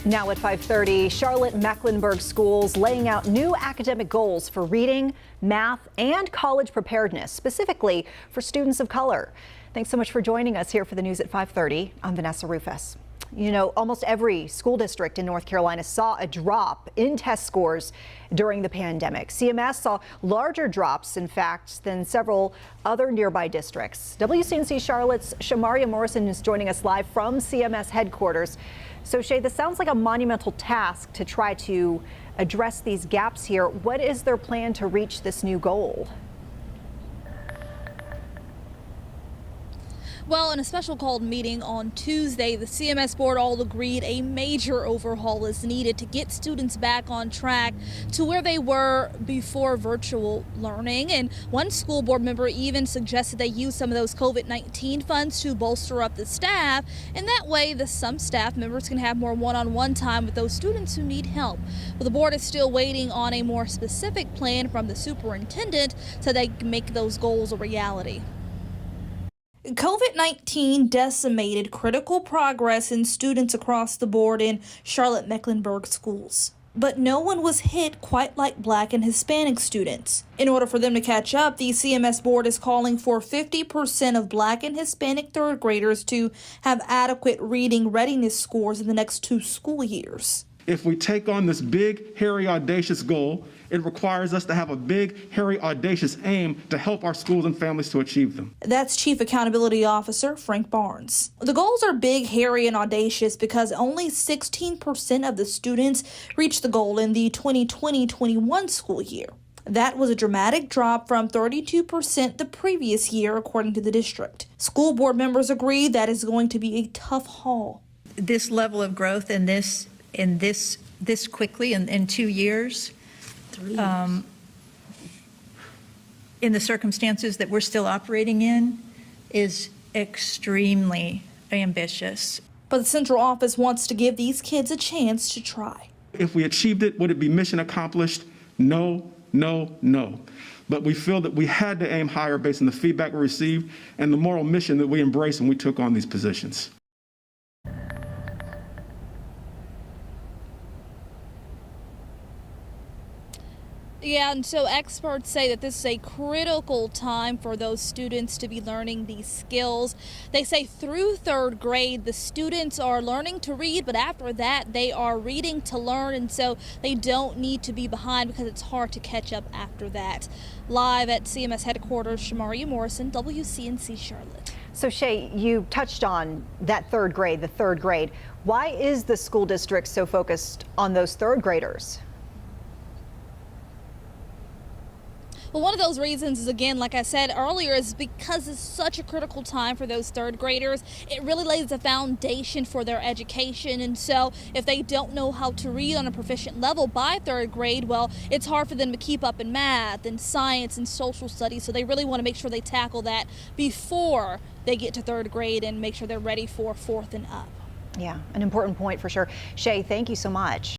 Now at 5:30, Charlotte-Mecklenburg Schools laying out new academic goals for reading, math, and college preparedness, specifically for students of color. Thanks so much for joining us here for the news at 5:30. I'm Vanessa Rufus. You know, almost every school district in North Carolina saw a drop in test scores during the pandemic. CMS saw larger drops, in fact, than several other nearby districts. WCNC Charlotte's Shamaria Morrison is joining us live from CMS headquarters. So, Shay, this sounds like a monumental task to try to address these gaps here. What is their plan to reach this new goal? Well, in a special called meeting on Tuesday, the CMS board all agreed a major overhaul is needed to get students back on track to where they were before virtual learning. And one school board member even suggested they use some of those COVID-19 funds to bolster up the staff. And that way, some staff members can have more one-on-one time with those students who need help. But the board is still waiting on a more specific plan from the superintendent so they can make those goals a reality. COVID-19 decimated critical progress in students across the board in Charlotte-Mecklenburg schools. But no one was hit quite like Black and Hispanic students. In order for them to catch up, the CMS board is calling for 50% of Black and Hispanic third graders to have adequate reading readiness scores in the next 2 school years. If we take on this big, hairy, audacious goal, it requires us to have a big, hairy, audacious aim to help our schools and families to achieve them. That's Chief Accountability Officer Frank Barnes. The goals are big, hairy, and audacious because only 16% of the students reached the goal in the 2020-21 school year. That was a dramatic drop from 32% the previous year, according to the district. School board members agree that is going to be a tough haul. This level of growth in this quickly in 2 years, 3 years. In the circumstances that we're still operating in, is extremely ambitious. But the central office wants to give these kids a chance to try. If we achieved it, would it be mission accomplished? No, no, no. But we feel that we had to aim higher based on the feedback we received and the moral mission that we embraced when we took on these positions. Yeah, and so experts say that this is a critical time for those students to be learning these skills. They say through 3rd grade, the students are learning to read, but after that, they are reading to learn, and so they don't need to be behind because it's hard to catch up after that. Live at CMS headquarters, Shamaria Morrison, WCNC Charlotte. So, Shay, you touched on that 3rd grade, the 3rd grade. Why is the school district so focused on those 3rd graders? Well, one of those reasons is, again, like I said earlier, is because it's such a critical time for those 3rd graders. It really lays a foundation for their education. And so if they don't know how to read on a proficient level by 3rd grade, well, it's hard for them to keep up in math and science and social studies. So they really want to make sure they tackle that before they get to 3rd grade and make sure they're ready for 4th and up. Yeah, an important point for sure. Shay, thank you so much.